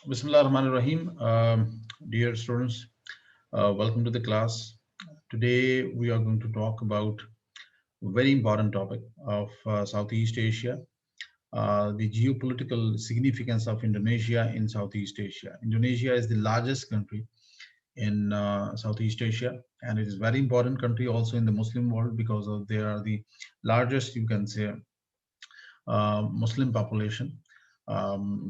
Bismillah ar-Rahman ar-Rahim. Dear students, welcome to the class. Today we are going to talk about a very important topic of Southeast Asia, the geopolitical significance of Indonesia in Southeast Asia. Indonesia is the largest country in Southeast Asia, and it is very important country also in the Muslim world because of they are the largest, you can say, Muslim population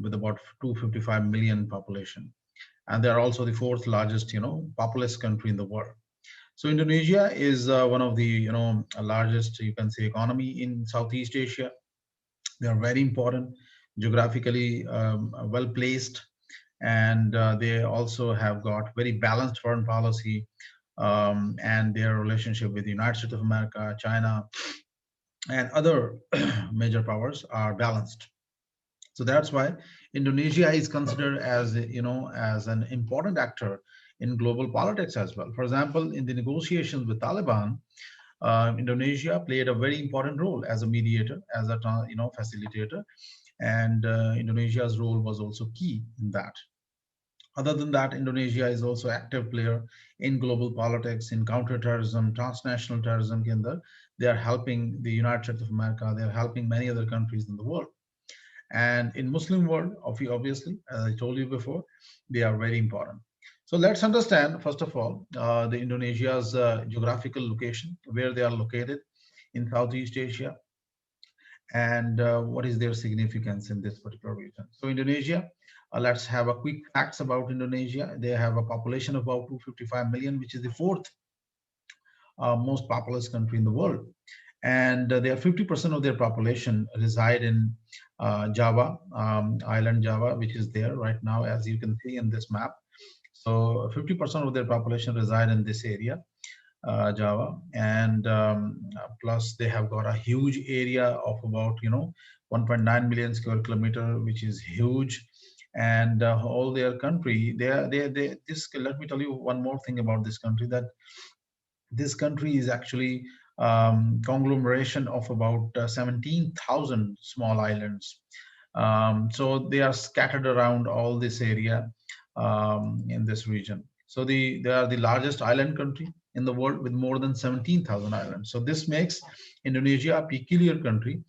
with about 255 million population, and they are also the fourth largest, populous country in the world. So Indonesia is one of the, largest, you can say, economy in Southeast Asia. They are very important, geographically well placed, and they also have got very balanced foreign policy, and their relationship with the United States of America, China, and other major powers are balanced. So that's why Indonesia is considered as, as an important actor in global politics as well. For example, in the negotiations with Taliban, Indonesia played a very important role as a mediator, as a facilitator, and Indonesia's role was also key in that. Other than that, Indonesia is also active player in global politics, in counter-terrorism, transnational terrorism. They are helping the United States of America. They are helping many other countries in the world. And in Muslim world, obviously, as I told you before, they are very important. So let's understand, first of all, the Indonesia's geographical location, where they are located in Southeast Asia, and what is their significance in this particular region. So Indonesia, let's have a quick facts about Indonesia. They have a population of about 255 million, which is the fourth most populous country in the world. And they are 50% of their population reside in Java, island Java, which is there right now, as you can see in this map. So 50% of their population reside in this area, Java, and plus they have got a huge area of about 1.9 million square kilometer, which is huge. And all their country, they this. Let me tell you one more thing about this country, that this country is actually conglomeration of about 17,000 small islands. So they are scattered around all this area in this region. So they are the largest island country in the world with more than 17,000 islands. So this makes Indonesia a peculiar country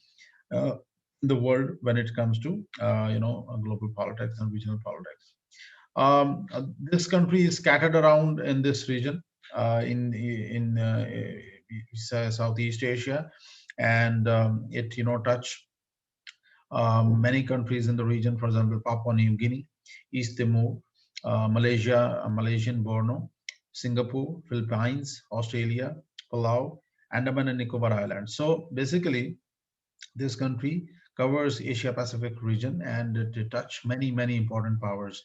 in the world when it comes to global politics and regional politics. This country is scattered around in this region in Southeast Asia, and it touch many countries in the region. For example, Papua New Guinea, East Timor, Malaysia, Malaysian Borneo, Singapore, Philippines, Australia, Palau, Andaman and Nicobar Islands. So basically, this country covers Asia Pacific region, and it touch many important powers.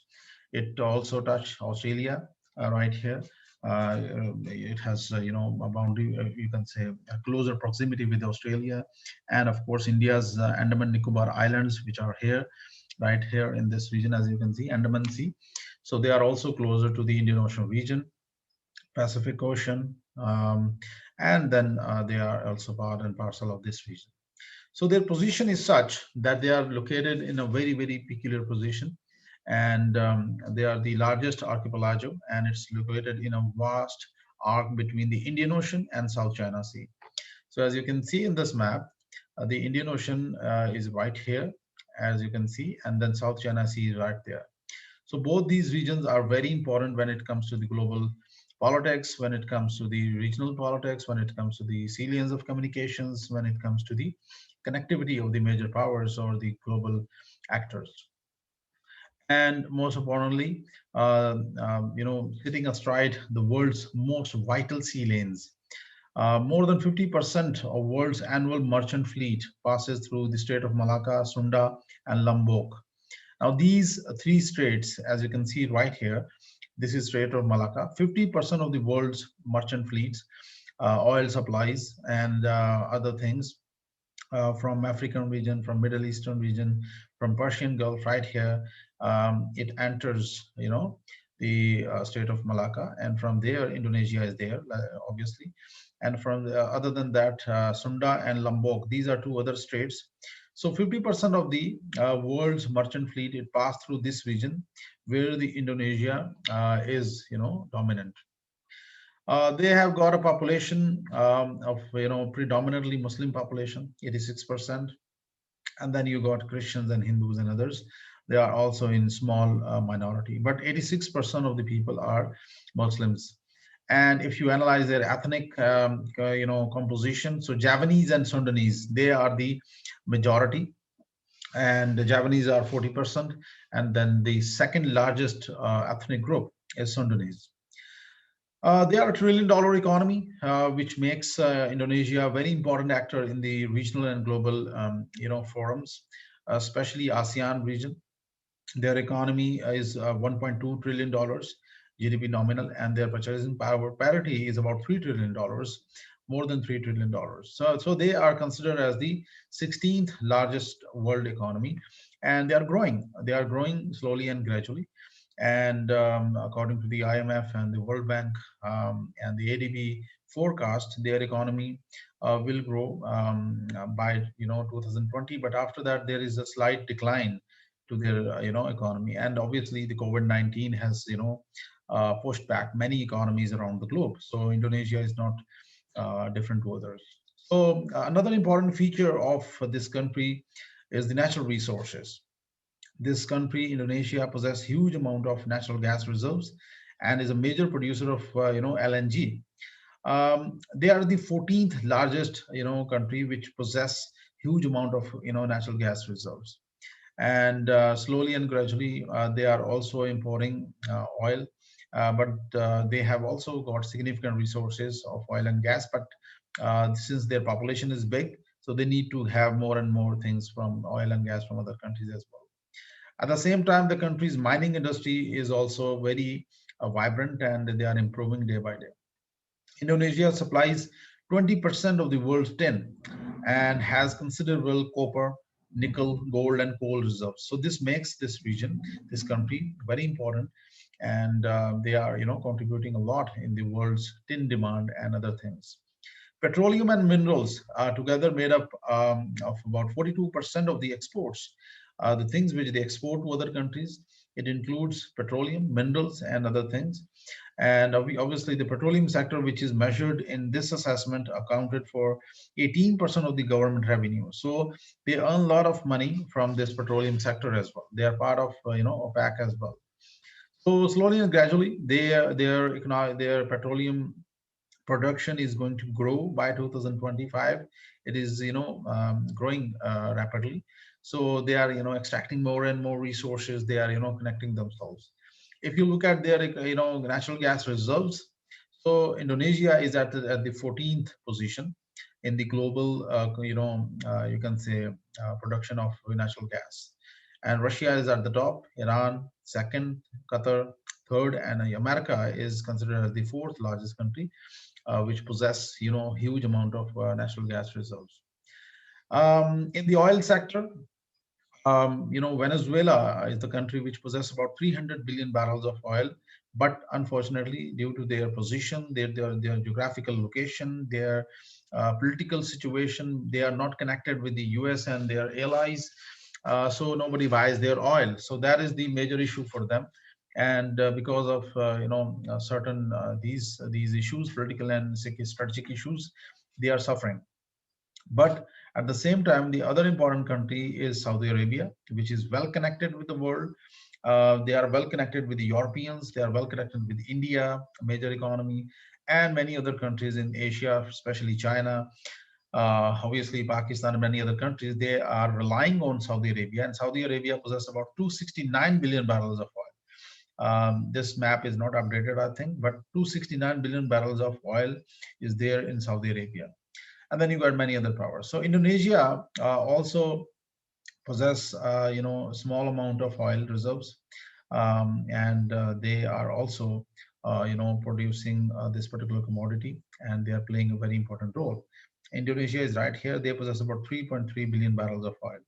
It also touch Australia right here. It has a boundary, you can say a closer proximity with Australia, and of course India's Andaman Nicobar Islands, which are here, right here in this region, as you can see, Andaman Sea. So they are also closer to the Indian Ocean region, Pacific Ocean, and then they are also part and parcel of this region. So their position is such that they are located in a very peculiar position, and they are the largest archipelago, and it's located in a vast arc between the Indian Ocean and South China Sea. So as you can see in this map, the Indian Ocean is right here, as you can see, and then South China Sea is right there. So both these regions are very important when it comes to the global politics, when it comes to the regional politics, when it comes to the salience of communications, when it comes to the connectivity of the major powers or the global actors. And most importantly, sitting astride the world's most vital sea lanes. More than 50% of world's annual merchant fleet passes through the Strait of Malacca, Sunda, and Lombok. Now, these three straits, as you can see right here, this is Strait of Malacca. 50% of the world's merchant fleets, oil supplies, and other things from African region, from Middle Eastern region, from Persian Gulf, right here, it enters, the Strait of Malacca, and from there, Indonesia is there, obviously. And from other than that, Sunda and Lombok, these are two other straits. So 50% of the world's merchant fleet it passed through this region, where the Indonesia is dominant. They have got a population of predominantly Muslim population, 86%, and then you got Christians and Hindus and others. They are also in small minority, but 86% of the people are Muslims. And if you analyze their ethnic composition, so Javanese and Sundanese, they are the majority, and the Javanese are 40%, and then the second largest ethnic group is Sundanese. They are a $1 trillion economy, which makes Indonesia a very important actor in the regional and global, forums, especially ASEAN region. Their economy is $1.2 trillion GDP nominal, and their purchasing power parity is about $3 trillion, more than $3 trillion. So they are considered as the 16th largest world economy, and they are growing. They are growing slowly and gradually. And according to the IMF and the World Bank and the ADB forecast, their economy will grow by 2020. But after that, there is a slight decline to their economy, and obviously the COVID-19 has pushed back many economies around the globe. So Indonesia is not different to others. So another important feature of this country is the natural resources. This country, Indonesia, possesses huge amount of natural gas reserves and is a major producer of LNG. They are the 14th largest country which possess huge amount of natural gas reserves, and slowly and gradually they are also importing oil, but they have also got significant resources of oil and gas, but since their population is big, so they need to have more and more things from oil and gas from other countries as well. At the same time, the country's mining industry is also very vibrant, and they are improving day by day. Indonesia supplies 20% of the world's tin and has considerable copper, nickel, gold, and coal reserves. So this makes this region, this country, very important, and they are, contributing a lot in the world's tin demand and other things. Petroleum and minerals are together made up of about 42% of the exports. The things which they export to other countries, it includes petroleum, minerals, and other things. And obviously, the petroleum sector, which is measured in this assessment, accounted for 18% of the government revenue. So they earn a lot of money from this petroleum sector as well. They are part of, OPEC as well. So slowly and gradually, their petroleum production is going to grow by 2025. It is growing rapidly, so they are extracting more and more resources. They are connecting themselves. If you look at their natural gas reserves, so Indonesia is at the 14th position in the global you can say production of natural gas, and Russia is at the top, Iran second, Qatar third, and America is considered as the fourth largest country, which possess huge amount of natural gas reserves. In the oil sector, Venezuela is the country which possesses about 300 billion barrels of oil, but unfortunately, due to their position, their geographical location, their political situation, they are not connected with the US and their allies, so nobody buys their oil. So that is the major issue for them, and because of certain these issues, political and strategic issues, they are suffering. But at the same time, the other important country is Saudi Arabia, which is well connected with the world. They are well connected with the Europeans. They are well connected with India, a major economy, and many other countries in Asia, especially China, obviously Pakistan, and many other countries. They are relying on Saudi Arabia, and Saudi Arabia possesses about 269 billion barrels of oil. This map is not updated, I think, but 269 billion barrels of oil is there in Saudi Arabia. And then you got many other powers. So Indonesia also possess small amount of oil reserves, and they are also producing this particular commodity, and they are playing a very important role. Indonesia is right here. They possess about 3.3 billion barrels of oil,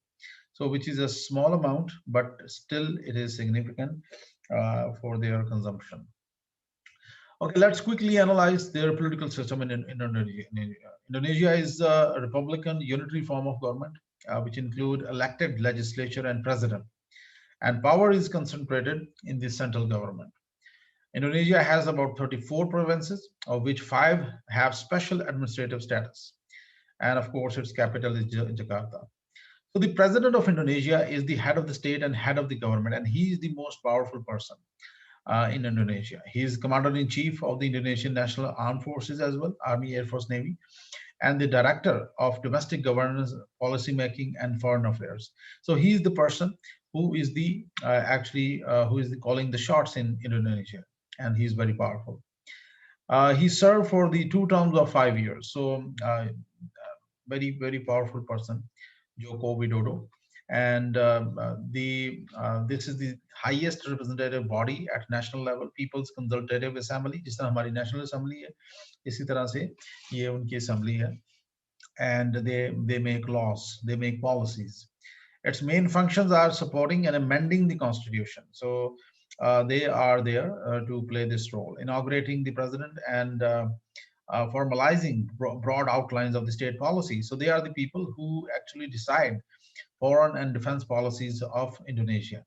so which is a small amount, but still it is significant for their consumption. Okay, let's quickly analyze their political system in Indonesia. Indonesia is a republican unitary form of government. which include elected legislature and president, and power is concentrated in the central government. Indonesia has about 34 provinces, of which 5 have special administrative status. And of course, its capital is Jakarta. So the president of Indonesia is the head of the state and head of the government, and he is the most powerful person in Indonesia. He is commander in chief of the Indonesian National Armed Forces as well, Army, Air Force, Navy, and the director of domestic governance, policy making, and foreign affairs. So he is the person who is the who is calling the shots in Indonesia, and he is very powerful. He served for the 2 terms of 5 years. So very powerful person, Joko Widodo, and this is the highest representative body at national level, People's Consultative Assembly, जिस तरह हमारी National Assembly है, इसी तरह से ये उनकी assembly है, and they make laws, they make policies. Its main functions are supporting and amending the constitution. So they are there to play this role, inaugurating the president and formalizing broad outlines of the state policy. So they are the people who actually decide foreign and defense policies of Indonesia.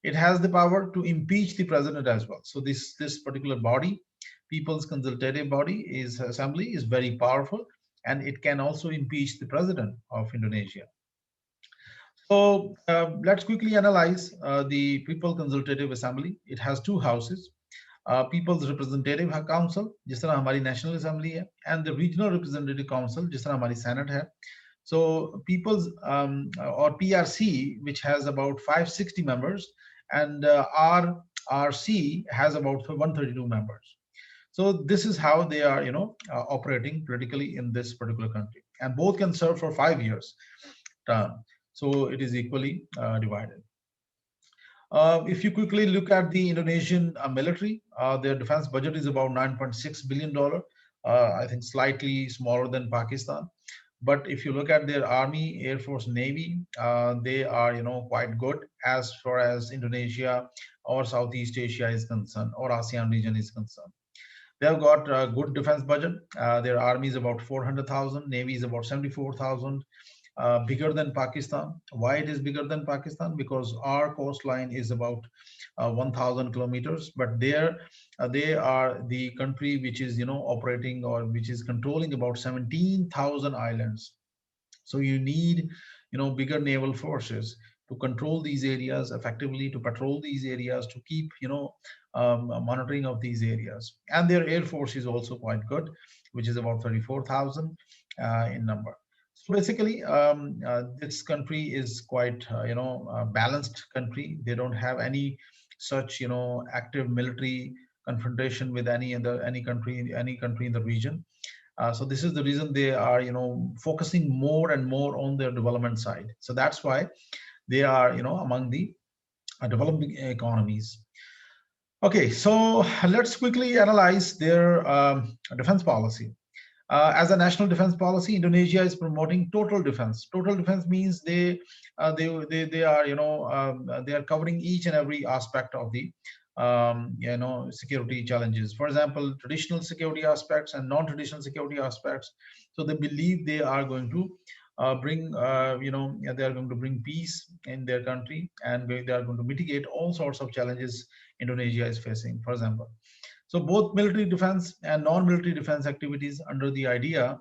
It has the power to impeach the president as well. So this particular body, People's Consultative Body, is assembly, is very powerful, and it can also impeach the president of Indonesia. So let's quickly analyze the People Consultative Assembly. It has 2 houses. People's Representative Council, जिस तरह हमारी National Assembly है, and the Regional Representative Council, जिस तरह हमारी Senate है. So People's or PRC, which has about 560 members, and RRC has about 132 members. So this is how they are, operating politically in this particular country, and both can serve for 5 years term. So it is equally divided. If you quickly look at the Indonesian military, their defense budget is about $9.6 billion. I think slightly smaller than Pakistan. But if you look at their army, air force, navy, they are, quite good as far as Indonesia or Southeast Asia is concerned, or ASEAN region is concerned. They have got a good defense budget. Their army is about 400,000, navy is about 74,000. Bigger than Pakistan. Why it is bigger than Pakistan? Because our coastline is about 1,000 kilometers, but there they are the country which is operating or which is controlling about 17,000 islands. So you need bigger naval forces to control these areas effectively, to patrol these areas, to keep monitoring of these areas. And their air force is also quite good, which is about 34,000 in number. So basically, this country is quite, balanced country. They don't have any such, active military confrontation with any country in the region. So this is the reason they are, focusing more and more on their development side. So that's why they are, among the developing economies. Okay, so let's quickly analyze their defense policy. As a national defense policy, Indonesia is promoting total defense. Total defense means they are, they are covering each and every aspect of the security challenges. For example, traditional security aspects and non-traditional security aspects. So they believe they are going to bring they are going to bring peace in their country, and they are going to mitigate all sorts of challenges Indonesia is facing. For example, so both military defense and non-military defense activities under the idea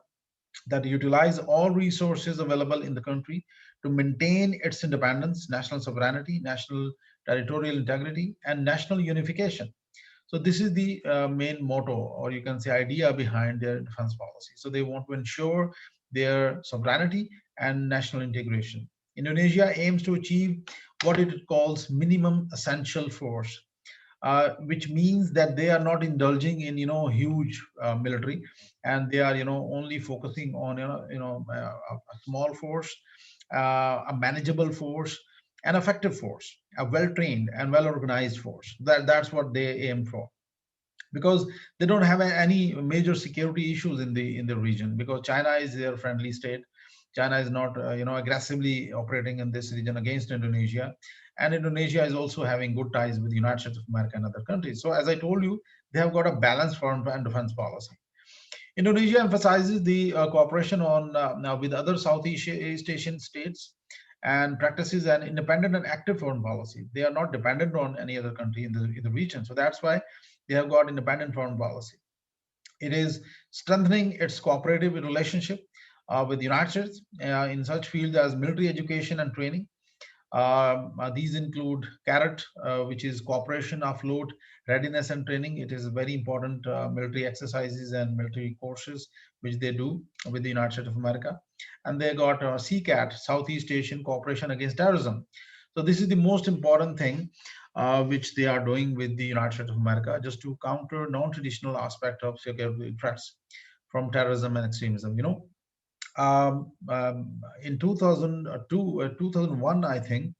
that utilize all resources available in the country to maintain its independence, national sovereignty, national territorial integrity, and national unification. So this is the main motto, or you can say idea behind their defense policy. So they want to ensure their sovereignty and national integration. Indonesia aims to achieve what it calls minimum essential force, which means that they are not indulging in huge military, and they are only focusing on a small force, a manageable force, an effective force, a well-trained and well-organized force. That's what they aim for, because they don't have any major security issues in the region, because China is their friendly state. China is not aggressively operating in this region against Indonesia, and Indonesia is also having good ties with the United States of America and other countries. So as I told you, they have got a balanced foreign and defense policy. Indonesia emphasizes the cooperation on now with other Southeast Asian states and practices an independent and active foreign policy. They are not dependent on any other country in the region. So that's why they have got independent foreign policy. It is strengthening its cooperative relationship with the United States in such fields as military education and training. These include CARROT, which is Cooperation, Offload, Readiness and Training. It is very important military exercises and military courses which they do with the United States of America. And they got CCAT, Southeast Asian Cooperation Against Terrorism. So this is the most important thing which they are doing with the United States of America, just to counter non-traditional aspect of security threats from terrorism and extremism. In 2002, 2001, I think,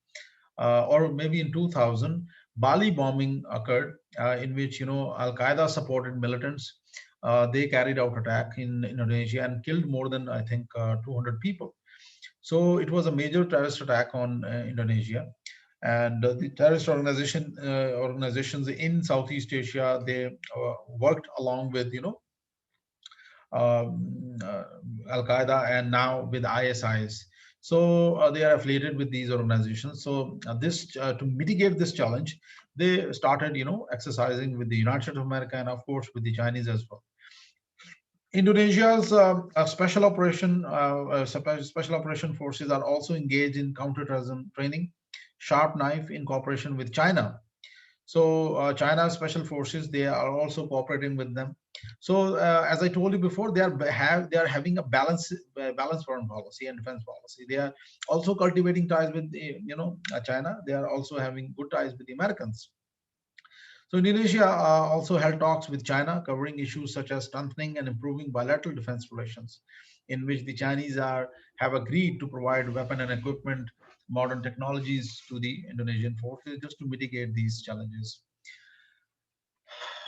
or maybe in 2000, Bali bombing occurred, in which Al Qaeda supported militants. They carried out attack in Indonesia and killed more than, I think, 200 people. So it was a major terrorist attack on Indonesia, and the terrorist organizations in Southeast Asia, they worked along with Al Qaeda and now with ISIS. So they are affiliated with these organizations. So this to mitigate this challenge, they started exercising with the United States of America and of course with the Chinese as well. Indonesia's special operation forces are also engaged in counterterrorism training, sharp knife in cooperation with China. So China's special forces, they are also cooperating with them. So as I told you before, they are having a balanced foreign policy and defense policy. They are also cultivating ties with China. They are also having good ties with the Americans. So Indonesia also held talks with China covering issues such as strengthening and improving bilateral defense relations, in which the Chinese have agreed to provide weapon and equipment, modern technologies to the Indonesian forces just to mitigate these challenges.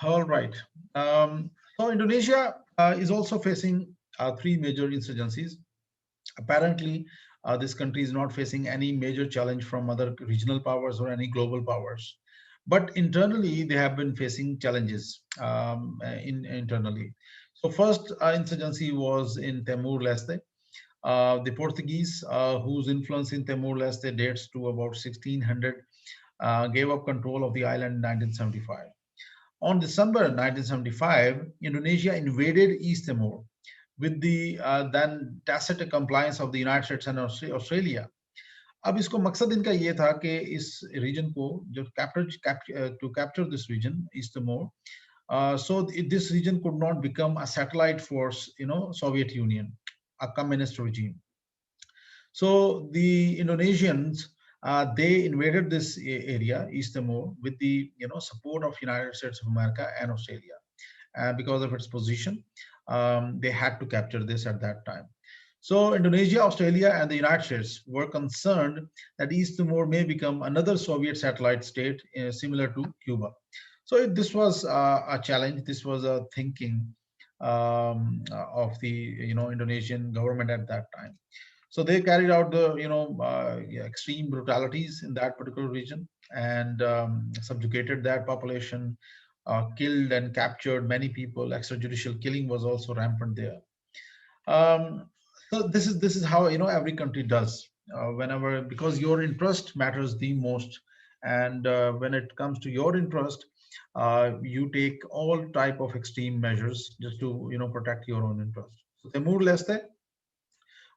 All right. So Indonesia is also facing three major insurgencies. Apparently, this country is not facing any major challenge from other regional powers or any global powers. But internally, they have been facing challenges internally. So first insurgency was in Timor-Leste. The Portuguese, whose influence in Timor-Leste dates to about 1600, gave up control of the island in 1975. On December 1975, Indonesia invaded East Timor with the then tacit compliance of the United States and Australia. अब इसको मकसद इनका ये था कि इस reason को जो to capture this region, East Timor, so this region could not become a satellite force, Soviet Union, a communist regime. So the Indonesians, they invaded this area, East Timor, with the support of United States of America and Australia. Because of its position, they had to capture this at that time. So Indonesia, Australia, and the United States were concerned that East Timor may become another Soviet satellite state similar to Cuba. So this was a challenge. This was a thinking of the Indonesian government at that time. So they carried out the extreme brutalities in that particular region and subjugated that population, killed and captured many people. Extrajudicial killing was also rampant there. So this is how every country does whenever, because your interest matters the most, and when it comes to your interest, you take all type of extreme measures just to protect your own interest. So Timor-Leste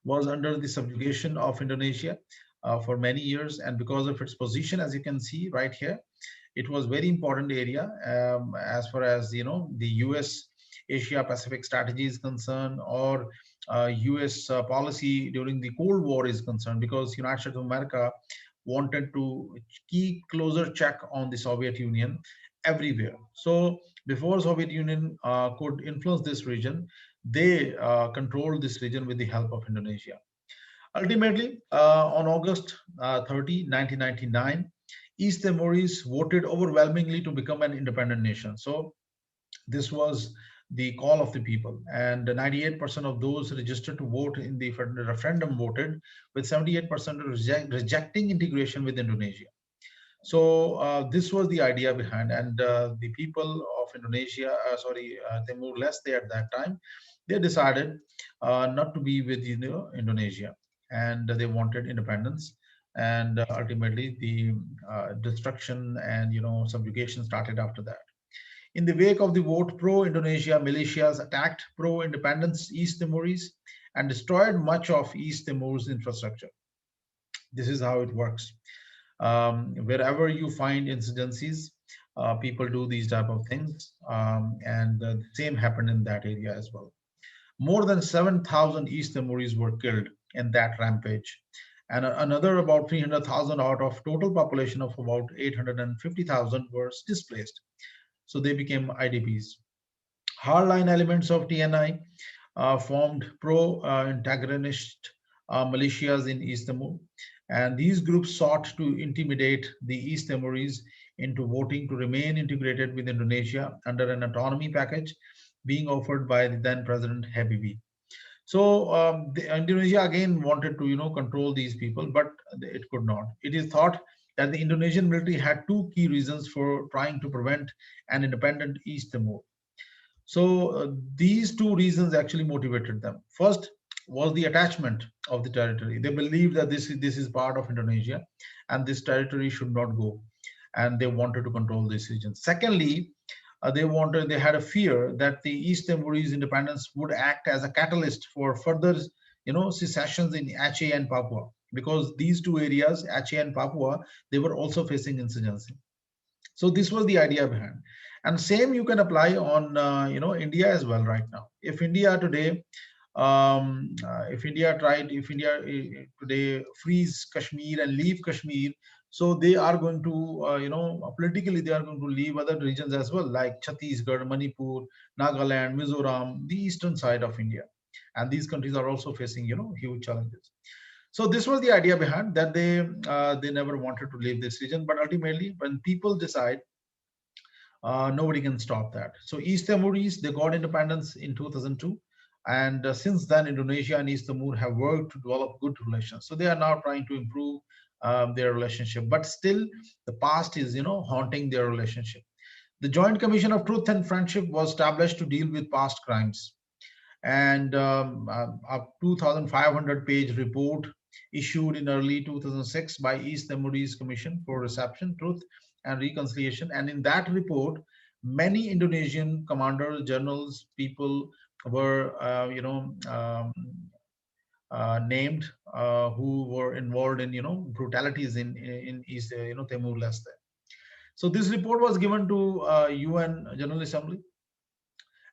was under the subjugation of Indonesia for many years, and because of its position, as you can see right here, it was very important area as far as the U.S. Asia Pacific strategy is concerned, or U.S. Policy during the Cold War is concerned, because United States of America wanted to keep closer check on the Soviet Union everywhere. So before Soviet Union could influence this region, they controlled this region with the help of Indonesia. Ultimately, on August 30, 1999, East Timorese voted overwhelmingly to become an independent nation. So this was the call of the people, and 98% of those registered to vote in the referendum voted, with 78% rejecting integration with Indonesia. So this was the idea behind, and the people of Indonesia, Timor-Leste at that time, they decided not to be with Indonesia, and they wanted independence. And ultimately, the destruction and subjugation started after that. In the wake of the vote pro-Indonesia, militias attacked pro-independence East Timorese and destroyed much of East Timor's infrastructure. This is how it works. Wherever you find insurgencies, people do these type of things, and the same happened in that area as well. More than 7,000 East Timorese were killed in that rampage, and another about 300,000 out of total population of about 850,000 were displaced. So they became IDPs. Hardline elements of TNI formed pro-antagonist militias in East Timor, and these groups sought to intimidate the East Timorese into voting to remain integrated with Indonesia under an autonomy package being offered by the then President Habibie. So Indonesia again wanted to control these people, but it could not. It is thought that the Indonesian military had two key reasons for trying to prevent an independent East Timor. So these two reasons actually motivated them. First was the attachment of the territory. They believed that this is part of Indonesia, and this territory should not go, and they wanted to control this region. Secondly, they had a fear that the East Timorese independence would act as a catalyst for further secessions in Aceh and Papua, because these two areas, Aceh and Papua, they were also facing insurgency. So this was the idea behind, and same you can apply on India as well right now. If India today, if India today freeze Kashmir and leave Kashmir, so they are going to politically they are going to leave other regions as well, like Chhattisgarh, Manipur, Nagaland, Mizoram, the eastern side of India, and these countries are also facing huge challenges. So this was the idea behind that. They never wanted to leave this region, but ultimately when people decide, nobody can stop that. So East Timorese, they got independence in 2002, and since then Indonesia and East Timor have worked to develop good relations. So they are now trying to improve their relationship, but still the past is haunting their relationship. The Joint Commission of Truth and Friendship was established to deal with past crimes, and a 2,500-page report issued in early 2006 by East Timorese Commission for Reception, Truth, and Reconciliation. And in that report, many Indonesian commanders, generals, people were, named, who were involved in, brutalities in East, Timor Leste. So this report was given to UN General Assembly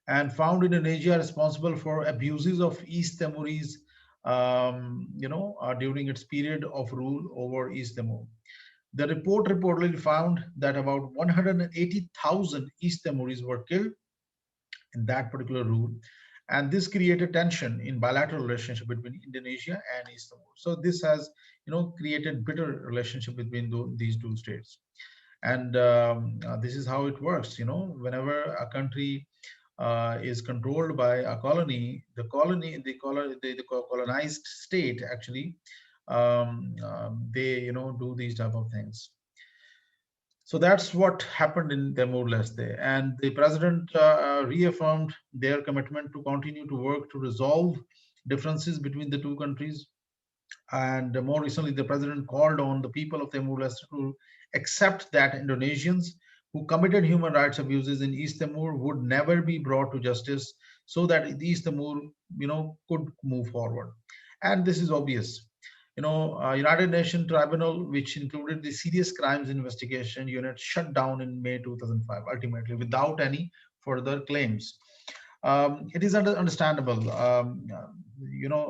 and found Indonesia responsible for abuses of East Timorese, during its period of rule over East Timor. The report reportedly found that about 180,000 East Timorese were killed in that particular rule, and this created tension in bilateral relationship between Indonesia and East Timor. So this has, created bitter relationship between these two states, and this is how it works. Whenever a country is controlled by a colony, the colonized state actually, they do these type of things. So that's what happened in Timor Leste, and the president reaffirmed their commitment to continue to work to resolve differences between the two countries. And more recently, the president called on the people of Timor Leste to accept that Indonesians who committed human rights abuses in East Timor would never be brought to justice, so that East Timor, could move forward. And this is obvious. United Nations Tribunal, which included the Serious Crimes Investigation Unit, shut down in May 2005, ultimately without any further claims. It is understandable.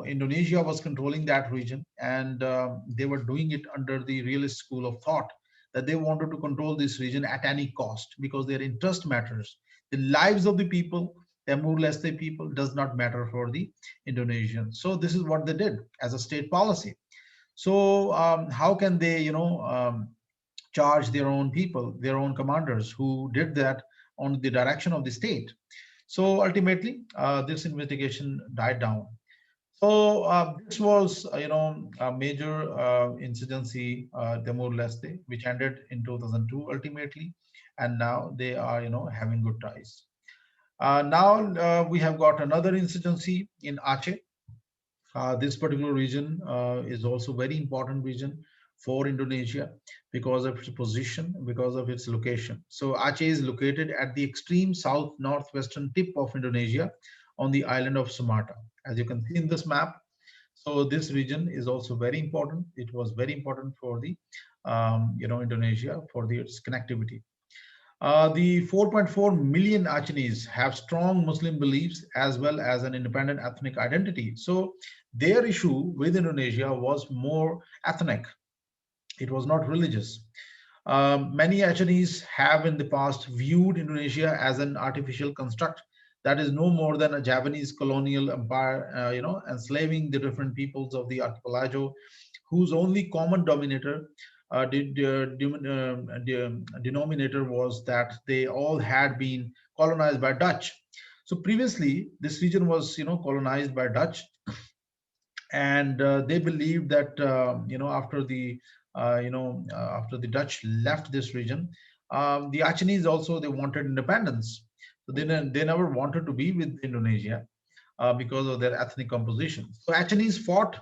Indonesia was controlling that region, and they were doing it under the realist school of thought that they wanted to control this region at any cost because their interest matters. The lives of the people, Timor Leste people, does not matter for the Indonesians. So this is what they did as a state policy. So how can they, charge their own people, their own commanders who did that on the direction of the state? So ultimately, this investigation died down. So this was, a major incidency, Timor-Leste, which ended in 2002 ultimately, and now they are, having good ties. Now we have got another insurgency in Aceh. This particular region is also very important region for Indonesia because of its position, because of its location. So Aceh is located at the extreme south northwestern tip of Indonesia on the island of Sumatra. As you can see in this map, so this region is also very important. It was very important for the Indonesia for its connectivity. The 4.4 million Acehnese have strong Muslim beliefs as well as an independent ethnic identity. So their issue with Indonesia was more ethnic. It was not religious. Many Acehnese have in the past viewed Indonesia as an artificial construct that is no more than a Japanese colonial empire, enslaving the different peoples of the archipelago, whose only common denominator was that they all had been colonized by Dutch. So previously, this region was, colonized by Dutch, and they believed that after the Dutch left this region, the Acehnese also they wanted independence. So they never wanted to be with Indonesia because of their ethnic composition. So Acehnese fought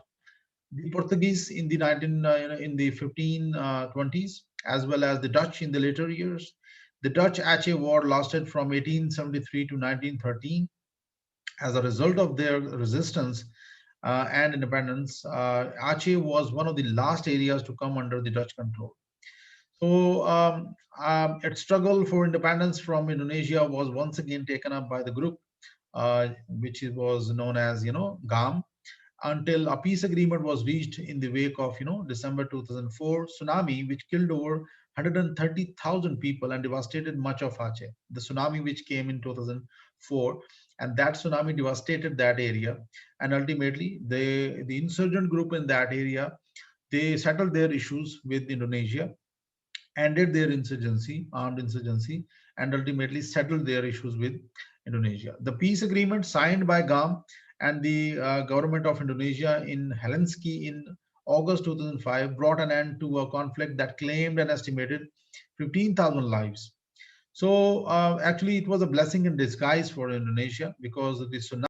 the Portuguese in the 1520s, as well as the Dutch in the later years. The Dutch Achaea War lasted from 1873 to 1913. As a result of their resistance and independence, Aceh was one of the last areas to come under the Dutch control. So its struggle for independence from Indonesia was once again taken up by the group, which was known as, GAM, until a peace agreement was reached in the wake of December 2004 tsunami, which killed over 130,000 people and devastated much of Aceh. The tsunami which came in 2004, and that tsunami devastated that area, and ultimately the insurgent group in that area, they settled their issues with Indonesia, ended their insurgency, armed insurgency, and ultimately settled their issues with Indonesia. The peace agreement signed by GAM and the government of Indonesia in Helsinki in August 2005 brought an end to a conflict that claimed an estimated 15,000 lives. So actually, it was a blessing in disguise for Indonesia because the tsunami